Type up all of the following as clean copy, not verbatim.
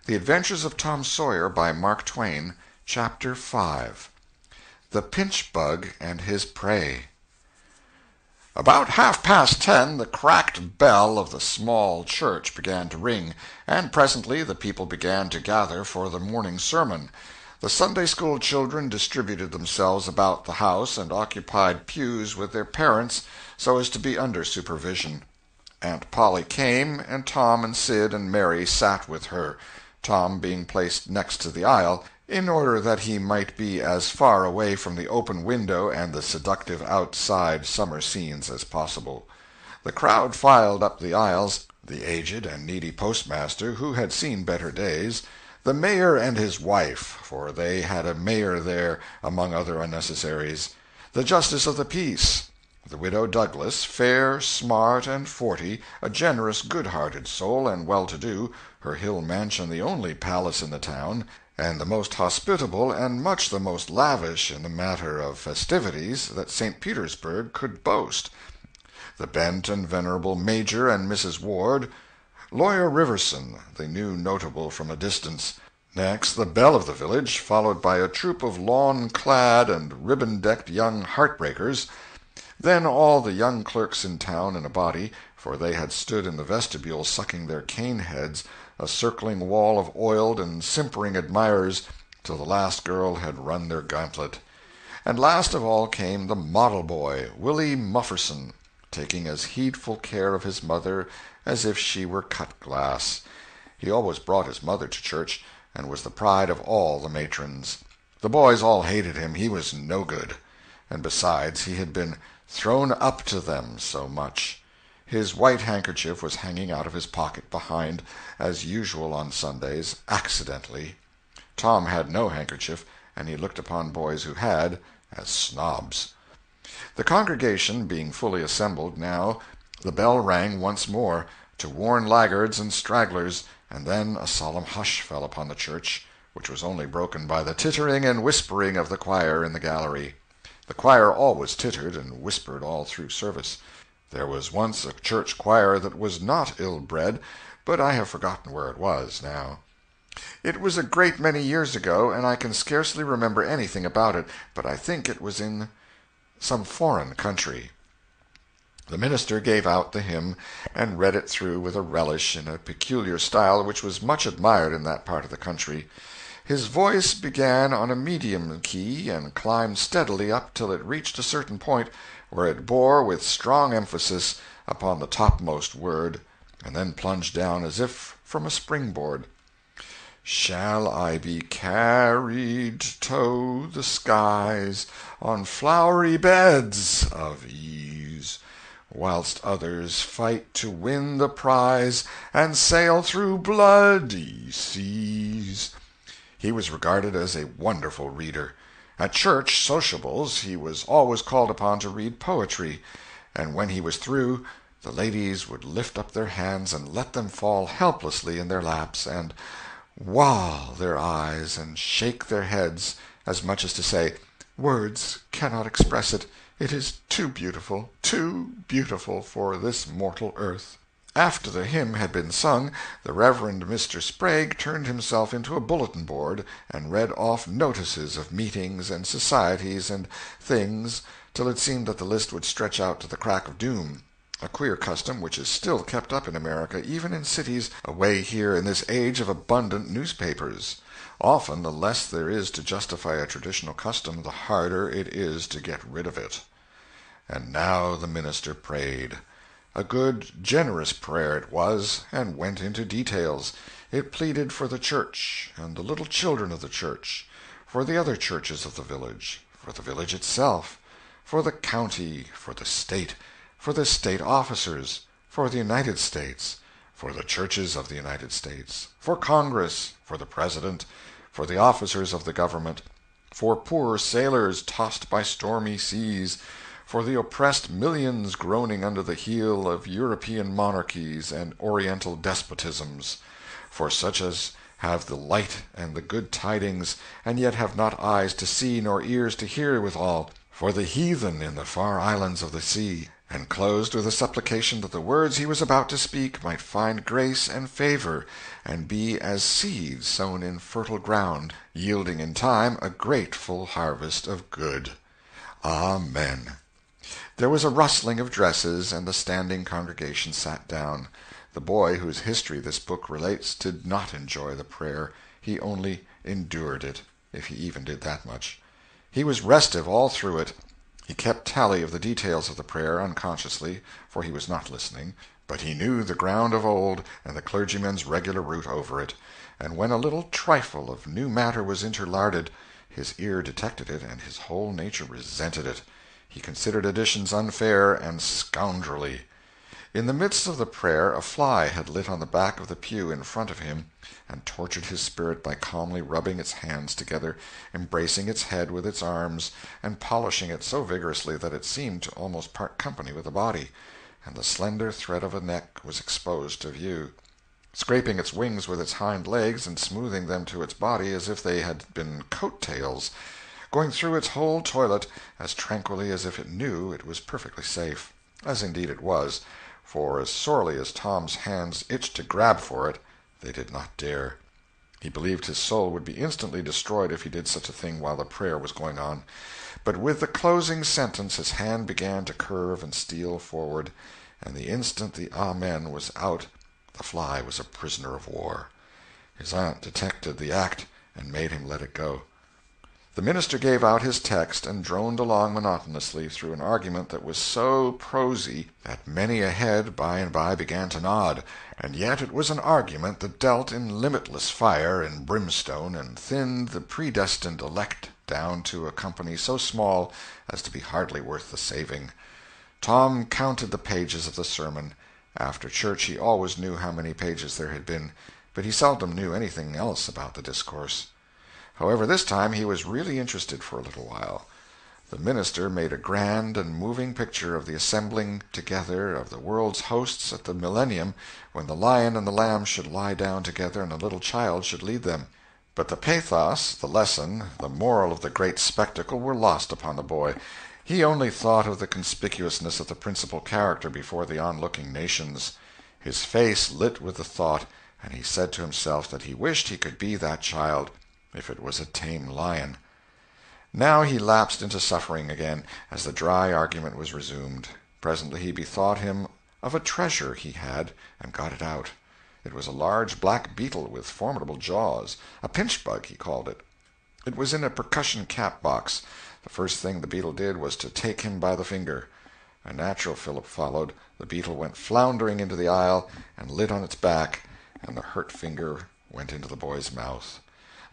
The Adventures of Tom Sawyer, by Mark Twain, Chapter 5. The Pinch-Bug and His Prey. About 10:30 the cracked bell of the small church began to ring, and presently the people began to gather for the morning sermon. The Sunday-school children distributed themselves about the house and occupied pews with their parents so as to be under supervision. Aunt Polly came, and Tom and Sid and Mary sat with her, Tom being placed next to the aisle, in order that he might be as far away from the open window and the seductive outside summer scenes as possible. The crowd filed up the aisles, the aged and needy postmaster, who had seen better days, the mayor and his wife, for they had a mayor there among other unnecessaries, the justice of the peace, the widow Douglas, fair, smart, and 40, a generous, good-hearted soul, and well-to-do, her hill mansion the only palace in the town, and the most hospitable and much the most lavish in the matter of festivities that St. Petersburg could boast, the bent and venerable Major and Mrs. Ward, Lawyer Riverson, the new notable from a distance, next the belle of the village, followed by a troop of lawn-clad and ribbon-decked young heartbreakers, then all the young clerks in town in a body, for they had stood in the vestibule sucking their cane-heads, a circling wall of oiled and simpering admirers, till the last girl had run their gauntlet. And last of all came the model boy, Willie Mufferson, taking as heedful care of his mother as if she were cut glass. He always brought his mother to church, and was the pride of all the matrons. The boys all hated him, he was no good. And besides, he had been thrown up to them so much. His white handkerchief was hanging out of his pocket behind, as usual on Sundays, accidentally. Tom had no handkerchief, and he looked upon boys who had as snobs. The congregation being fully assembled now, the bell rang once more, to warn laggards and stragglers, and then a solemn hush fell upon the church, which was only broken by the tittering and whispering of the choir in the gallery. The choir always tittered and whispered all through service. There was once a church choir that was not ill-bred, but I have forgotten where it was now. It was a great many years ago, and I can scarcely remember anything about it, but I think it was in some foreign country. The minister gave out the hymn, and read it through with a relish in a peculiar style which was much admired in that part of the country. His voice began on a medium key and climbed steadily up till it reached a certain point, where it bore with strong emphasis upon the topmost word, and then plunged down as if from a springboard. Shall I be carried to the skies on flowery beds of ease, whilst others fight to win the prize and sail through bloody seas? He was regarded as a wonderful reader. At church sociables he was always called upon to read poetry, and when he was through, the ladies would lift up their hands and let them fall helplessly in their laps, and wall their eyes and shake their heads, as much as to say, "Words cannot express it. It is too beautiful for this mortal earth." After the hymn had been sung, the Reverend Mr. Sprague turned himself into a bulletin board and read off notices of meetings and societies and things till it seemed that the list would stretch out to the crack of doom, a queer custom which is still kept up in America, even in cities away here in this age of abundant newspapers. Often the less there is to justify a traditional custom, the harder it is to get rid of it. And now the minister prayed. A good, generous prayer it was, and went into details. It pleaded for the church, and the little children of the church, for the other churches of the village, for the village itself, for the county, for the state officers, for the United States, for the churches of the United States, for Congress, for the President, for the officers of the government, for poor sailors tossed by stormy seas, for the oppressed millions groaning under the heel of European monarchies and Oriental despotisms, for such as have the light and the good tidings, and yet have not eyes to see nor ears to hear withal, for the heathen in the far islands of the sea, and closed with a supplication that the words he was about to speak might find grace and favor, and be as seeds sown in fertile ground, yielding in time a grateful harvest of good. Amen. There was a rustling of dresses, and the standing congregation sat down. The boy whose history this book relates did not enjoy the prayer. He only endured it, if he even did that much. He was restive all through it. He kept tally of the details of the prayer unconsciously, for he was not listening, but he knew the ground of old and the clergyman's regular route over it, and when a little trifle of new matter was interlarded, his ear detected it and his whole nature resented it. He considered additions unfair and scoundrelly. In the midst of the prayer a fly had lit on the back of the pew in front of him, and tortured his spirit by calmly rubbing its hands together, embracing its head with its arms, and polishing it so vigorously that it seemed to almost part company with the body, and the slender thread of a neck was exposed to view. Scraping its wings with its hind legs, and smoothing them to its body as if they had been coat-tails, going through its whole toilet as tranquilly as if it knew it was perfectly safe, as indeed it was, for as sorely as Tom's hands itched to grab for it, they did not dare. He believed his soul would be instantly destroyed if he did such a thing while the prayer was going on. But with the closing sentence his hand began to curve and steal forward, and the instant the Amen was out, the fly was a prisoner of war. His aunt detected the act and made him let it go. The minister gave out his text and droned along monotonously through an argument that was so prosy that many a head by and by began to nod, and yet it was an argument that dealt in limitless fire and brimstone and thinned the predestined elect down to a company so small as to be hardly worth the saving. Tom counted the pages of the sermon. After church he always knew how many pages there had been, but he seldom knew anything else about the discourse. However, this time he was really interested for a little while. The minister made a grand and moving picture of the assembling together of the world's hosts at the millennium, when the lion and the lamb should lie down together and a little child should lead them. But the pathos, the lesson, the moral of the great spectacle were lost upon the boy. He only thought of the conspicuousness of the principal character before the onlooking nations. His face lit with the thought, and he said to himself that he wished he could be that child, if it was a tame lion. Now he lapsed into suffering again, as the dry argument was resumed. Presently he bethought him of a treasure he had, and got it out. It was a large black beetle with formidable jaws, a pinch-bug he called it. It was in a percussion cap box. The first thing the beetle did was to take him by the finger. A natural fillip followed. The beetle went floundering into the aisle, and lit on its back, and the hurt finger went into the boy's mouth.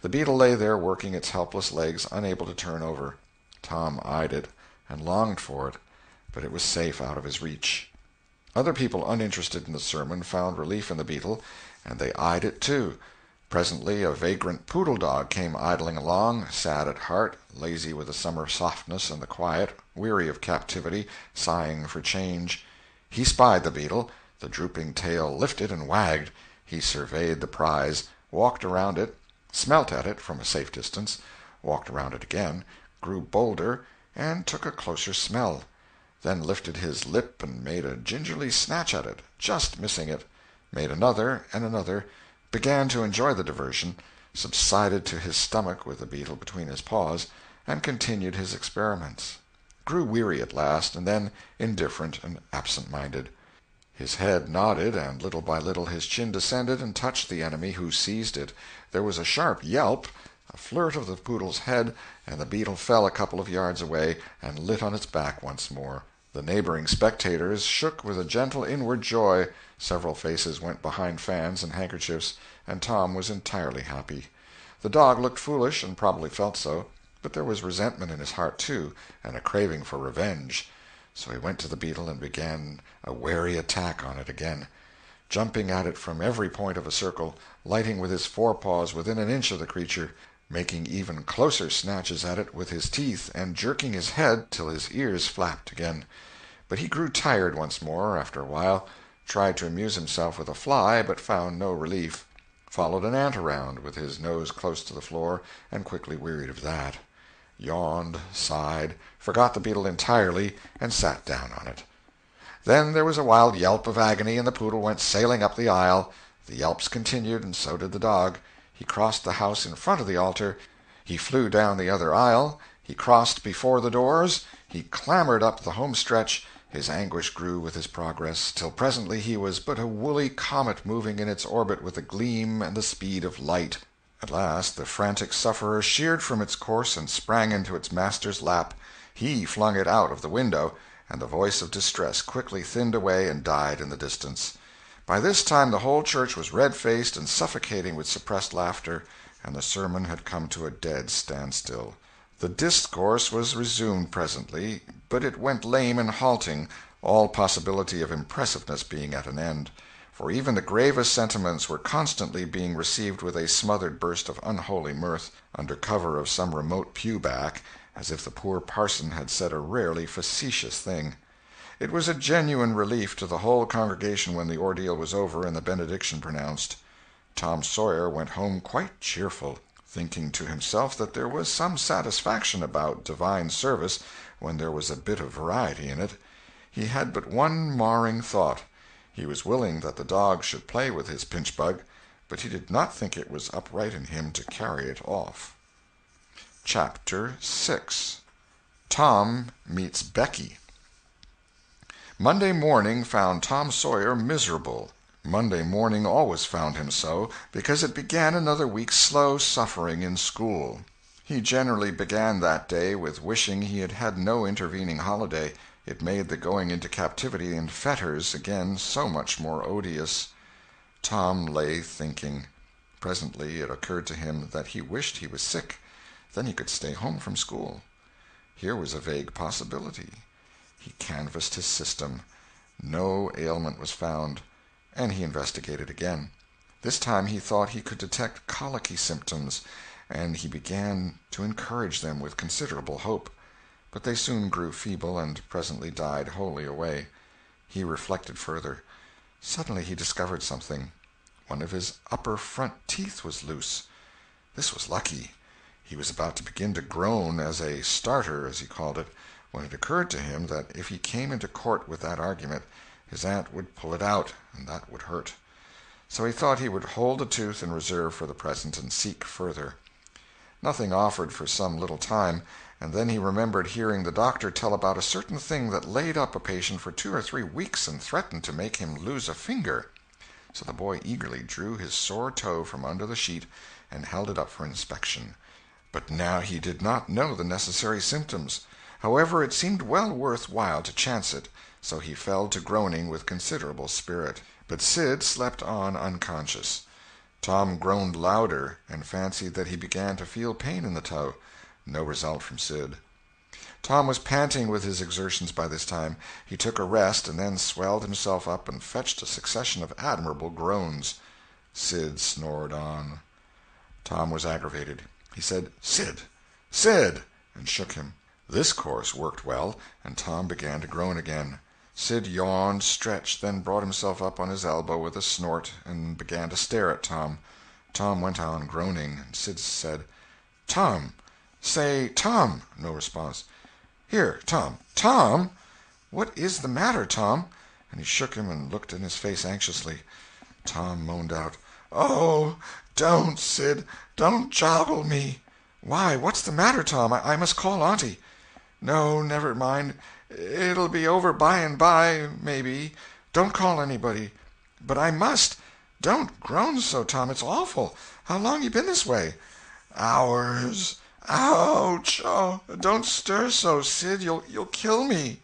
The beetle lay there working its helpless legs, unable to turn over. Tom eyed it, and longed for it, but it was safe out of his reach. Other people uninterested in the sermon found relief in the beetle, and they eyed it too. Presently a vagrant poodle dog came idling along, sad at heart, lazy with the summer softness and the quiet, weary of captivity, sighing for change. He spied the beetle. The drooping tail lifted and wagged. He surveyed the prize, walked around it, smelt at it from a safe distance, walked around it again, grew bolder, and took a closer smell, then lifted his lip and made a gingerly snatch at it, just missing it, made another and another, began to enjoy the diversion, subsided to his stomach with the beetle between his paws, and continued his experiments. Grew weary at last, and then indifferent and absent-minded. His head nodded, and little by little his chin descended and touched the enemy, who seized it. There was a sharp yelp, a flirt of the poodle's head, and the beetle fell a couple of yards away and lit on its back once more. The neighboring spectators shook with a gentle inward joy. Several faces went behind fans and handkerchiefs, and Tom was entirely happy. The dog looked foolish, and probably felt so, but there was resentment in his heart, too, and a craving for revenge. So he went to the beetle and began a wary attack on it again, jumping at it from every point of a circle, lighting with his forepaws within an inch of the creature, making even closer snatches at it with his teeth, and jerking his head till his ears flapped again. But he grew tired once more after a while, tried to amuse himself with a fly, but found no relief, followed an ant around with his nose close to the floor, and quickly wearied of that, yawned, sighed, forgot the beetle entirely, and sat down on it. Then there was a wild yelp of agony, and the poodle went sailing up the aisle. The yelps continued, and so did the dog. He crossed the house in front of the altar. He flew down the other aisle. He crossed before the doors. He clambered up the home stretch. His anguish grew with his progress, till presently he was but a woolly comet moving in its orbit with the gleam and the speed of light. At last the frantic sufferer sheered from its course and sprang into its master's lap. He flung it out of the window, and the voice of distress quickly thinned away and died in the distance. By this time the whole church was red-faced and suffocating with suppressed laughter, and the sermon had come to a dead standstill. The discourse was resumed presently, but it went lame and halting, all possibility of impressiveness being at an end, for even the gravest sentiments were constantly being received with a smothered burst of unholy mirth, under cover of some remote pew-back, as if the poor parson had said a rarely facetious thing. It was a genuine relief to the whole congregation when the ordeal was over and the benediction pronounced. Tom Sawyer went home quite cheerful, thinking to himself that there was some satisfaction about divine service when there was a bit of variety in it. He had but one marring thought. He was willing that the dog should play with his pinch-bug, but he did not think it was upright in him to carry it off. Chapter 6. Tom Meets Becky. Monday morning found Tom Sawyer miserable. Monday morning always found him so, because it began another week's slow suffering in school. He generally began that day with wishing he had had no intervening holiday. It made the going into captivity in fetters again so much more odious. Tom lay thinking. Presently it occurred to him that he wished he was sick. Then he could stay home from school. Here was a vague possibility. He canvassed his system. No ailment was found, and he investigated again. This time he thought he could detect colicky symptoms, and he began to encourage them with considerable hope. But they soon grew feeble and presently died wholly away. He reflected further. Suddenly he discovered something. One of his upper front teeth was loose. This was lucky. He was about to begin to groan as a starter, as he called it, when it occurred to him that if he came into court with that argument, his aunt would pull it out, and that would hurt. So he thought he would hold the tooth in reserve for the present and seek further. Nothing offered for some little time, and then he remembered hearing the doctor tell about a certain thing that laid up a patient for 2 or 3 weeks and threatened to make him lose a finger. So the boy eagerly drew his sore toe from under the sheet and held it up for inspection. But now he did not know the necessary symptoms. However, it seemed well worth while to chance it, so he fell to groaning with considerable spirit. But Sid slept on unconscious. Tom groaned louder, and fancied that he began to feel pain in the toe. No result from Sid. Tom was panting with his exertions by this time. He took a rest, and then swelled himself up and fetched a succession of admirable groans. Sid snored on. Tom was aggravated. He said, "Sid! Sid!" and shook him. This course worked well, and Tom began to groan again. Sid yawned, stretched, then brought himself up on his elbow with a snort, and began to stare at Tom. Tom went on groaning, and Sid said, "Tom! Say, Tom!" No response. "Here, Tom! Tom! What is the matter, Tom?" And he shook him and looked in his face anxiously. Tom moaned out, "Oh, don't, Sid! Don't joggle me!" "Why, what's the matter, Tom? I must call Auntie." "No, never mind. It'll be over by and by, maybe. Don't call anybody." "But I must. Don't groan so, Tom. It's awful. How long you been this way?" "Hours. Ouch! Oh, don't stir so, Sid. You'll kill me."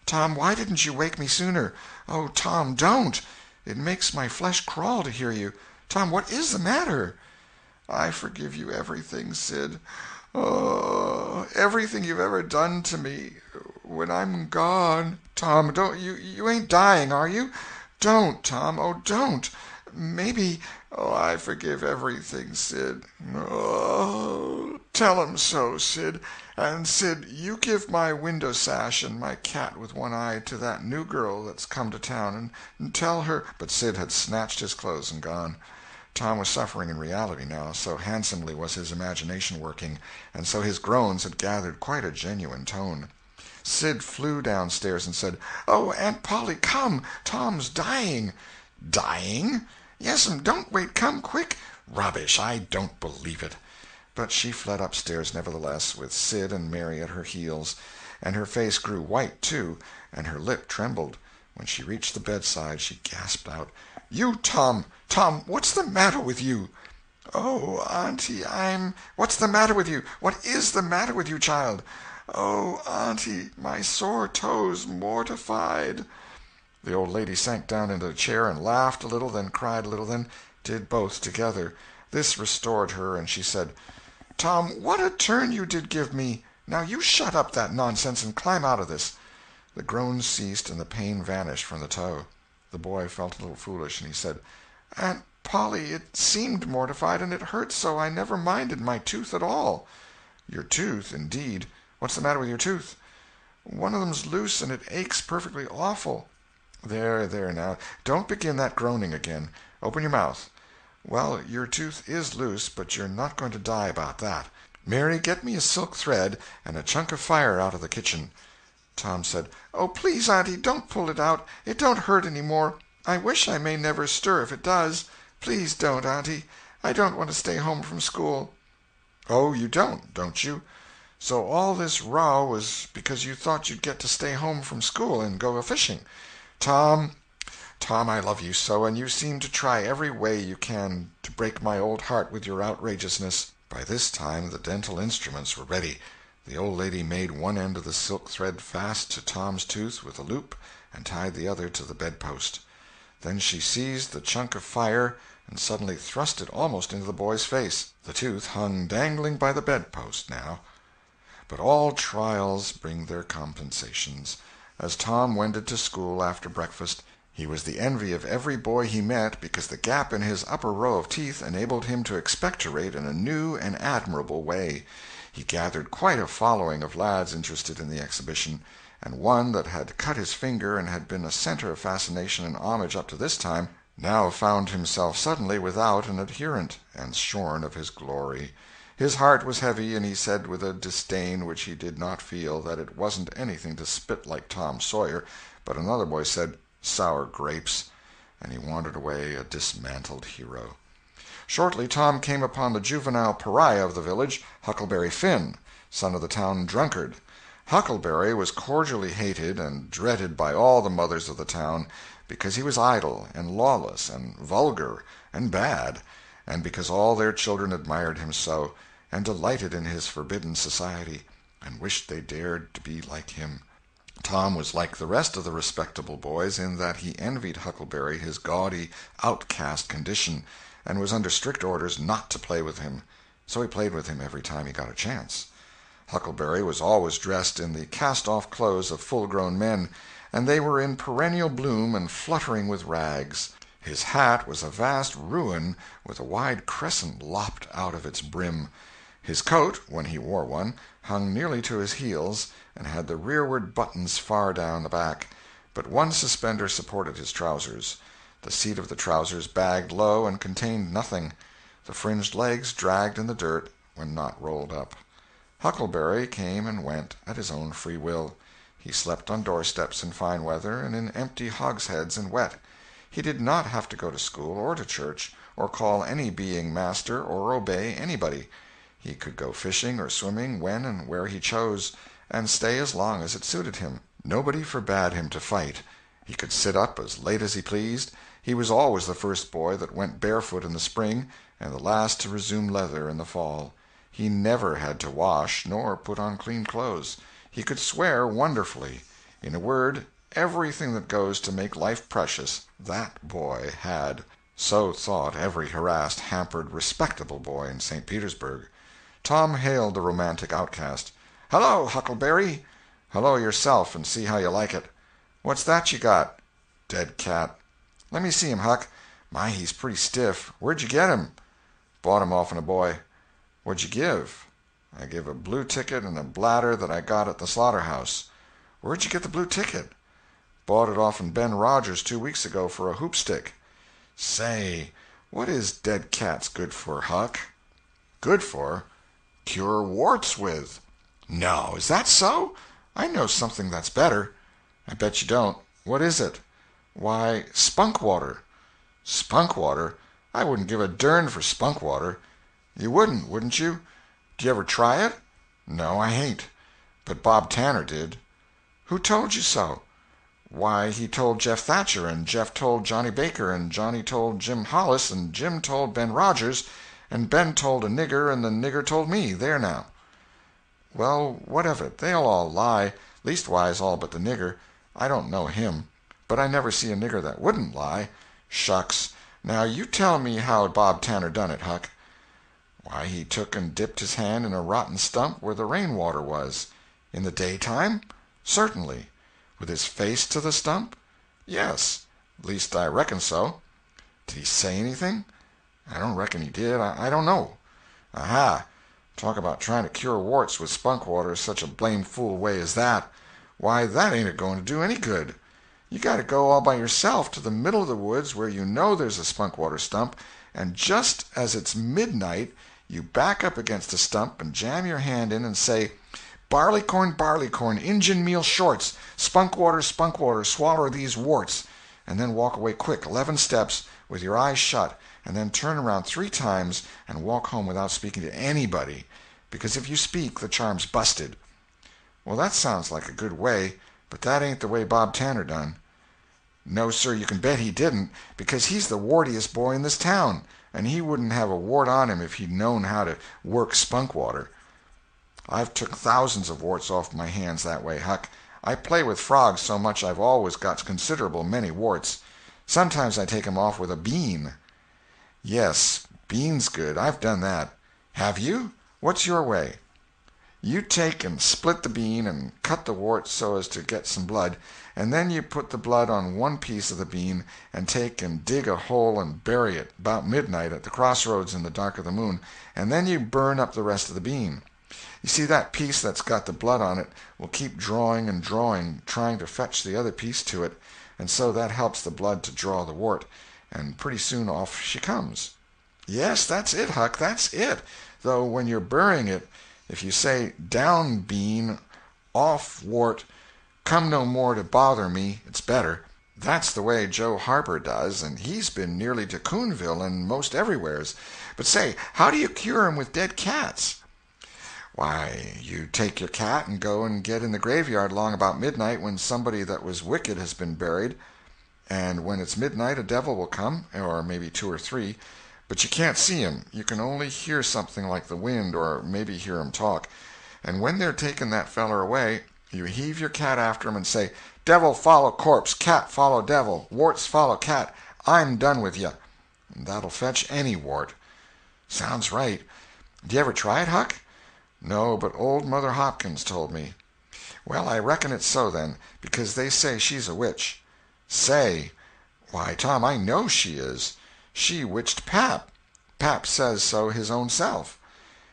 "Tom, why didn't you wake me sooner? Oh, Tom, don't! It makes my flesh crawl to hear you. Tom, what is the matter?" "I forgive you everything, Sid. Oh, everything you've ever done to me. When I'm gone—" "Tom, don't you ain't dying, are you? Don't, Tom. Oh, don't. Maybe—" "Oh, I forgive everything, Sid. Oh, tell 'em so, Sid. And, Sid, you give my window sash and my cat with one eye to that new girl that's come to town, and tell her—" But Sid had snatched his clothes and gone. Tom was suffering in reality now, so handsomely was his imagination working, and so his groans had gathered quite a genuine tone. Sid flew downstairs and said, "Oh, Aunt Polly, come! Tom's dying." "Dying?" "Yes'm, don't wait, come quick." "Rubbish! I don't believe it." But she fled upstairs nevertheless, with Sid and Mary at her heels, and her face grew white, too, and her lip trembled. When she reached the bedside she gasped out, "You, Tom! Tom, what's the matter with you?" "Oh, Auntie, What's the matter with you? What is the matter with you, child?" "Oh, Auntie, my sore toes mortified." The old lady sank down into a chair and laughed a little, then cried a little, then did both together. This restored her, and she said, "Tom, what a turn you did give me! Now you shut up that nonsense and climb out of this." The groans ceased and the pain vanished from the toe. The boy felt a little foolish, and he said, "Aunt Polly, it seemed mortified, and it hurt so I never minded my tooth at all." "Your tooth, indeed! What's the matter with your tooth?" "One of them's loose, and it aches perfectly awful." "There, there, now, don't begin that groaning again. Open your mouth. Well, your tooth is loose, but you're not going to die about that. Mary, get me a silk thread and a chunk of fire out of the kitchen." Tom said, "Oh, please, Auntie, don't pull it out. It don't hurt any more. I wish I may never stir if it does. Please don't, Auntie. I don't want to stay home from school." "Oh, you don't you? So all this row was because you thought you'd get to stay home from school and go a-fishing. Tom, Tom, I love you so, and you seem to try every way you can to break my old heart with your outrageousness." By this time the dental instruments were ready. The old lady made one end of the silk thread fast to Tom's tooth with a loop and tied the other to the bedpost. Then she seized the chunk of fire and suddenly thrust it almost into the boy's face. The tooth hung dangling by the bedpost now. But all trials bring their compensations. As Tom wended to school after breakfast, he was the envy of every boy he met because the gap in his upper row of teeth enabled him to expectorate in a new and admirable way. He gathered quite a following of lads interested in the exhibition, and one that had cut his finger and had been a center of fascination and homage up to this time, now found himself suddenly without an adherent, and shorn of his glory. His heart was heavy, and he said with a disdain which he did not feel that it wasn't anything to spit like Tom Sawyer, but another boy said, "Sour grapes," and he wandered away a dismantled hero. Shortly Tom came upon the juvenile pariah of the village, Huckleberry Finn, son of the town drunkard. Huckleberry was cordially hated and dreaded by all the mothers of the town, because he was idle and lawless and vulgar and bad, and because all their children admired him so, and delighted in his forbidden society, and wished they dared to be like him. Tom was like the rest of the respectable boys in that he envied Huckleberry his gaudy, outcast condition, and was under strict orders not to play with him. So he played with him every time he got a chance. Huckleberry was always dressed in the cast-off clothes of full-grown men, and they were in perennial bloom and fluttering with rags. His hat was a vast ruin with a wide crescent lopped out of its brim. His coat, when he wore one, hung nearly to his heels and had the rearward buttons far down the back, but one suspender supported his trousers. The seat of the trousers bagged low and contained nothing. The fringed legs dragged in the dirt when not rolled up. Huckleberry came and went at his own free will. He slept on doorsteps in fine weather and in empty hogsheads in wet. He did not have to go to school or to church, or call any being master, or obey anybody. He could go fishing or swimming when and where he chose, and stay as long as it suited him. Nobody forbade him to fight. He could sit up as late as he pleased. He was always the first boy that went barefoot in the spring, and the last to resume leather in the fall. He never had to wash, nor put on clean clothes. He could swear wonderfully. In a word, everything that goes to make life precious, that boy had. So thought every harassed, hampered, respectable boy in St. Petersburg. Tom hailed the romantic outcast. "Hello, Huckleberry." "Hello yourself, and see how you like it." "What's that you got?" "Dead cat." "Let me see him, Huck. My, he's pretty stiff. Where'd you get him?" "Bought him off'n a boy." "What'd you give?" "I give a blue ticket and a bladder that I got at the slaughterhouse." "Where'd you get the blue ticket?" "Bought it off'n Ben Rogers 2 weeks ago for a hoopstick." "Say, what is dead cats good for, Huck?" "Good for? Cure warts with." "No, is that so? I know something that's better. I bet you don't. What is it? Why, spunk water. Spunk water? I wouldn't give a dern for spunk water. You wouldn't you? Do you ever try it? No, I ain't. But Bob Tanner did. Who told you so? Why, he told Jeff Thatcher, and Jeff told Johnny Baker, and Johnny told Jim Hollis, and Jim told Ben Rogers, and Ben told a nigger, and the nigger told me. There now. Well, what of it? They'll all lie, leastwise all but the nigger. I don't know him. But I never see a nigger that wouldn't lie. Shucks. Now you tell me how Bob Tanner done it, Huck. Why, he took and dipped his hand in a rotten stump where the rainwater was. In the daytime? Certainly. With his face to the stump? Yes. Least I reckon so. Did he say anything? I don't reckon he did. I don't know. Aha! Talk about trying to cure warts with spunk water such a blame fool way as that. Why, that ain't a-going to do any good. You got to go all by yourself to the middle of the woods where you know there's a spunk water stump, and just as it's midnight you back up against the stump and jam your hand in and say, barleycorn, Injun meal shorts, spunk water, swaller these warts, and then walk away quick 11 steps with your eyes shut, and then turn around 3 times and walk home without speaking to anybody, because if you speak the charm's busted. Well, that sounds like a good way, but that ain't the way Bob Tanner done. No, sir, you can bet he didn't, because he's the wartiest boy in this town, and he wouldn't have a wart on him if he'd known how to work spunk water. I've took thousands of warts off my hands that way, Huck. I play with frogs so much I've always got considerable many warts. Sometimes I take 'em off with a bean. Yes, bean's good. I've done that. Have you? What's your way? You take and split the bean and cut the wart so as to get some blood, and then you put the blood on one piece of the bean and take and dig a hole and bury it about midnight at the crossroads in the dark of the moon, and then you burn up the rest of the bean. You see, that piece that's got the blood on it will keep drawing and drawing, trying to fetch the other piece to it, and so that helps the blood to draw the wart, and pretty soon off she comes. Yes, that's it, Huck, that's it. Though when you're burying it, if you say, down bean, off wart, come no more to bother me, it's better. That's the way Joe Harper does, and he's been nearly to Coonville and most everywheres. But say, how do you cure 'em with dead cats? Why, you take your cat and go and get in the graveyard long about midnight when somebody that was wicked has been buried, and when it's midnight a devil will come, or maybe 2 or 3, but you can't see 'em. You can only hear something like the wind, or maybe hear 'em talk. And when they're taking that feller away, you heave your cat after 'em and say, devil follow corpse, cat follow devil, warts follow cat, I'm done with you. And that'll fetch any wart. Sounds right. Do you ever try it, Huck? No, but old Mother Hopkins told me. Well, I reckon it's so, then, because they say she's a witch. Say! Why, Tom, I know she is. She witched Pap. Pap says so his own self.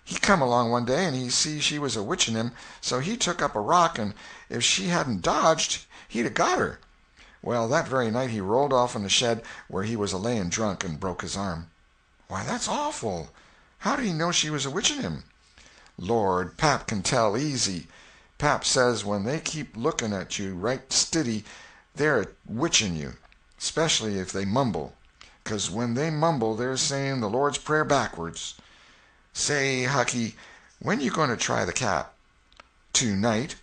He come along one day, and he see she was a-witching him, so he took up a rock, and if she hadn't dodged, he'd a got her. Well, that very night he rolled off in the shed where he was a-layin' drunk and broke his arm. Why, that's awful. How did he know she was a-witching him? Lord, Pap can tell easy. Pap says when they keep looking at you right stiddy, they're a-witching you, especially if they mumble. 'Cause when they mumble they're saying the Lord's Prayer backwards. Say, Hucky, when you going to try the cat? Tonight.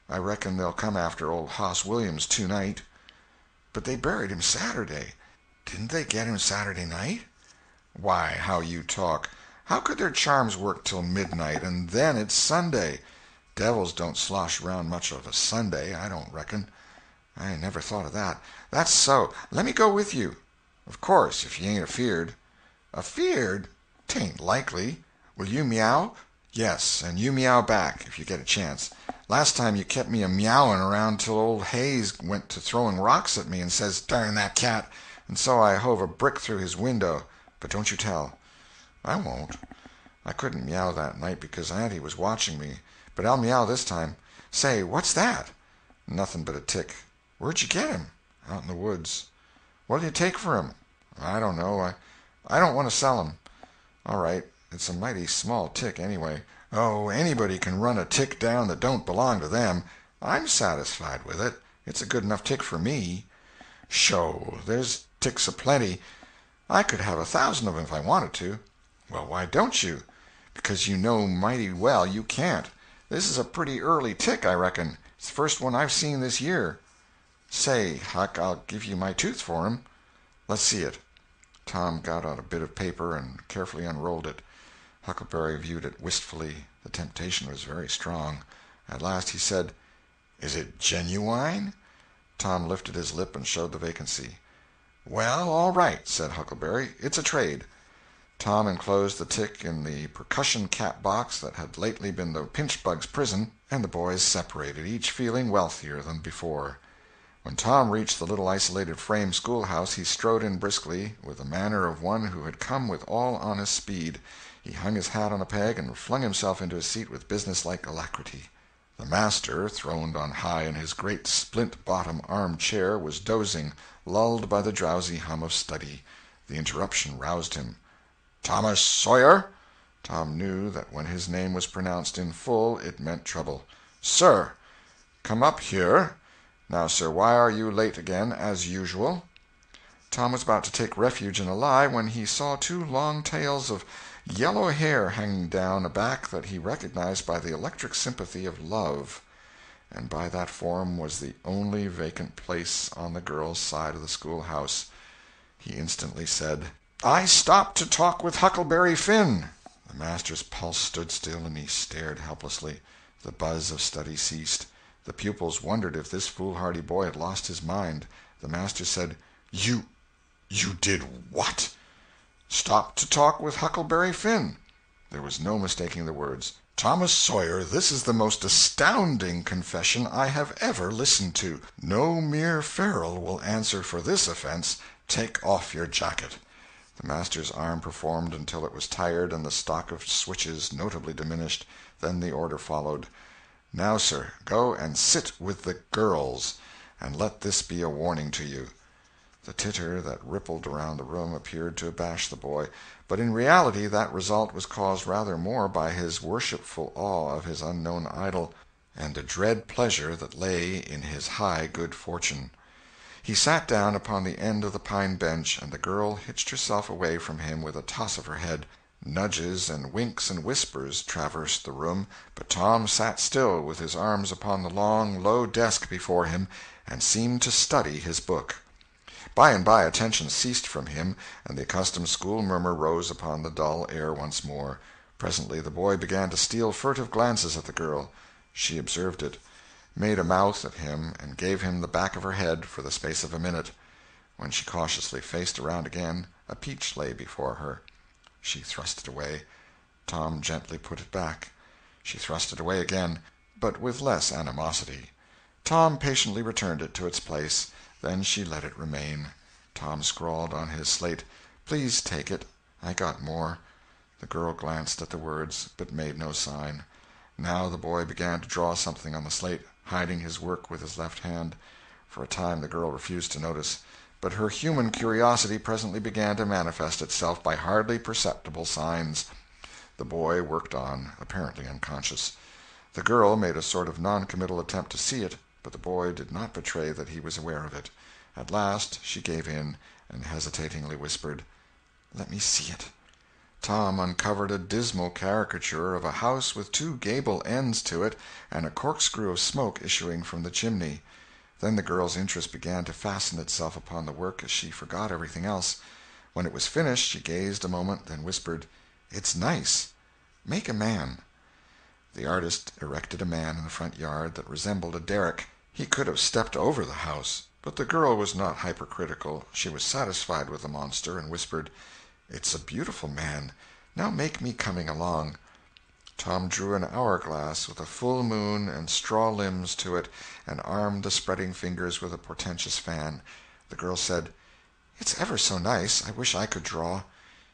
I reckon they'll come after old Hoss Williams tonight. But they buried him Saturday. Didn't they get him Saturday night? Why, how you talk. How could their charms work till midnight, and then it's Sunday? Devils don't slosh around much of a Sunday, I don't reckon. I never thought of that. That's so. Let me go with you. Of course, if you ain't afeard. Afeard? 'Tain't likely. Will you meow? Yes, and you meow back, if you get a chance. Last time you kept me a-meowing around till old Hayes went to throwing rocks at me and says, darn that cat, and so I hove a brick through his window. But don't you tell. I won't. I couldn't meow that night because Auntie was watching me, but I'll meow this time. Say, what's that? Nothing but a tick. Where'd you get him? Out in the woods. What'll you take for him? I don't know. I don't want to sell him. All right. It's a mighty small tick, anyway. Oh, anybody can run a tick down that don't belong to them. I'm satisfied with it. It's a good enough tick for me." "Sho, there's ticks a-plenty. I could have 1,000 of 'em if I wanted to." "Well, why don't you?" "Because you know mighty well you can't. This is a pretty early tick, I reckon. It's the first one I've seen this year." "Say, Huck, I'll give you my tooth for him." "Let's see it." Tom got out a bit of paper and carefully unrolled it. Huckleberry viewed it wistfully. The temptation was very strong. At last he said, "Is it genuine?" Tom lifted his lip and showed the vacancy. "Well, all right," said Huckleberry. "It's a trade." Tom enclosed the tick in the percussion cap box that had lately been the pinchbug's prison, and the boys separated, each feeling wealthier than before. When Tom reached the little isolated frame schoolhouse, he strode in briskly, with the manner of one who had come with all honest speed. He hung his hat on a peg and flung himself into his seat with businesslike alacrity. The master, throned on high in his great splint-bottom arm-chair, was dozing, lulled by the drowsy hum of study. The interruption roused him. "Thomas Sawyer?" Tom knew that when his name was pronounced in full it meant trouble. "Sir." "Come up here. Now, sir, why are you late again, as usual?" Tom was about to take refuge in a lie when he saw two long tails of yellow hair hanging down a back that he recognized by the electric sympathy of love. And by that form was the only vacant place on the girl's side of the schoolhouse. He instantly said, "I stopped to talk with Huckleberry Finn." The master's pulse stood still, and he stared helplessly. The buzz of study ceased. The pupils wondered if this foolhardy boy had lost his mind. The master said, You did what?" "Stopped to talk with Huckleberry Finn." There was no mistaking the words. "Thomas Sawyer, this is the most astounding confession I have ever listened to. No mere ferule will answer for this offense. Take off your jacket." The master's arm performed until it was tired and the stock of switches notably diminished. Then the order followed. "Now, sir, go and sit with the girls, and let this be a warning to you." The titter that rippled around the room appeared to abash the boy, but in reality that result was caused rather more by his worshipful awe of his unknown idol, and a dread pleasure that lay in his high good fortune. He sat down upon the end of the pine bench, and the girl hitched herself away from him with a toss of her head. Nudges and winks and whispers traversed the room, but Tom sat still with his arms upon the long, low desk before him, and seemed to study his book. By and by attention ceased from him, and the accustomed school murmur rose upon the dull air once more. Presently the boy began to steal furtive glances at the girl. She observed it, made a mouth at him, and gave him the back of her head for the space of a minute. When she cautiously faced around again, a peach lay before her. She thrust it away. Tom gently put it back. She thrust it away again, but with less animosity. Tom patiently returned it to its place. Then she let it remain. Tom scrawled on his slate, "Please take it. I got more." The girl glanced at the words, but made no sign. Now the boy began to draw something on the slate, hiding his work with his left hand. For a time the girl refused to notice, but her human curiosity presently began to manifest itself by hardly perceptible signs. The boy worked on, apparently unconscious. The girl made a sort of non-committal attempt to see it, but the boy did not betray that he was aware of it. At last she gave in, and hesitatingly whispered, "Let me see it." Tom uncovered a dismal caricature of a house with two gable ends to it and a corkscrew of smoke issuing from the chimney. Then the girl's interest began to fasten itself upon the work as she forgot everything else. When it was finished she gazed a moment, then whispered, "It's nice. Make a man." The artist erected a man in the front yard that resembled a derrick. He could have stepped over the house, but the girl was not hypercritical. She was satisfied with the monster, and whispered, "It's a beautiful man. Now make me coming along." Tom drew an hourglass with a full moon and straw limbs to it, and armed the spreading fingers with a portentous fan. The girl said, "It's ever so nice. I wish I could draw."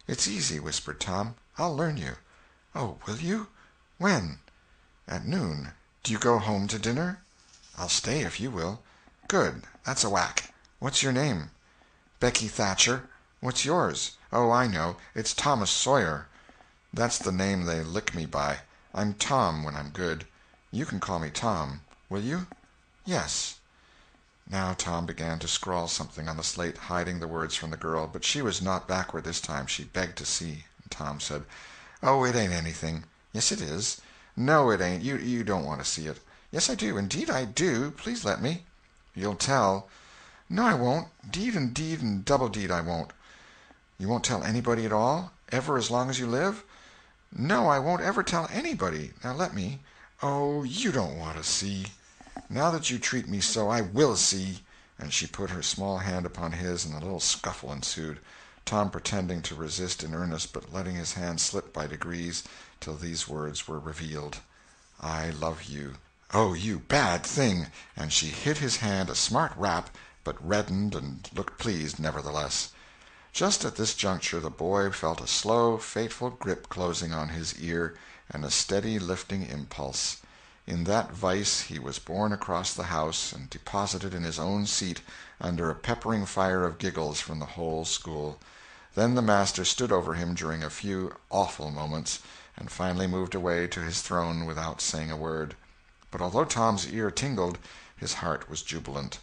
"It's easy," whispered Tom. "I'll learn you." "Oh, will you? When?" "At noon. Do you go home to dinner?" "I'll stay if you will." "Good. That's a whack. What's your name?" "Becky Thatcher." "What's yours?" "Oh, I know. It's Thomas Sawyer." "That's the name they lick me by. I'm Tom when I'm good. You can call me Tom. Will you?" "Yes." Now Tom began to scrawl something on the slate, hiding the words from the girl, but she was not backward this time. She begged to see. Tom said, "Oh, it ain't anything." "Yes, it is." "No, it ain't. You don't want to see it." "Yes, I do. Indeed, I do. Please let me." "You'll tell." "No, I won't. Deed and double deed I won't." "You won't tell anybody at all? Ever as long as you live?" "No, I won't ever tell anybody. Now let me." "Oh, you don't want to see." "Now that you treat me so, I will see." And she put her small hand upon his, and a little scuffle ensued, Tom pretending to resist in earnest, but letting his hand slip by degrees till these words were revealed: "I love you." "Oh, you bad thing!" And she hit his hand a smart rap, but reddened and looked pleased nevertheless. Just at this juncture the boy felt a slow, fateful grip closing on his ear, and a steady lifting impulse. In that vice he was borne across the house and deposited in his own seat, under a peppering fire of giggles from the whole school. Then the master stood over him during a few awful moments, and finally moved away to his throne without saying a word. But although Tom's ear tingled, his heart was jubilant.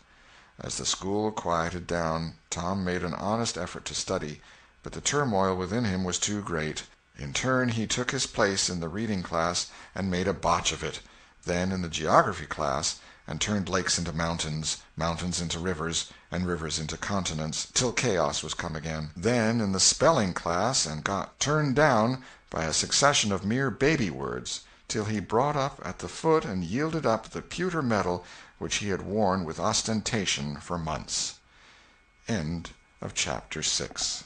As the school quieted down, Tom made an honest effort to study, but the turmoil within him was too great. In turn he took his place in the reading class and made a botch of it, then in the geography class, and turned lakes into mountains, mountains into rivers, and rivers into continents, till chaos was come again. Then in the spelling class, and got turned down by a succession of mere baby words, till he brought up at the foot and yielded up the pewter medal which he had worn with ostentation for months. End of chapter 6.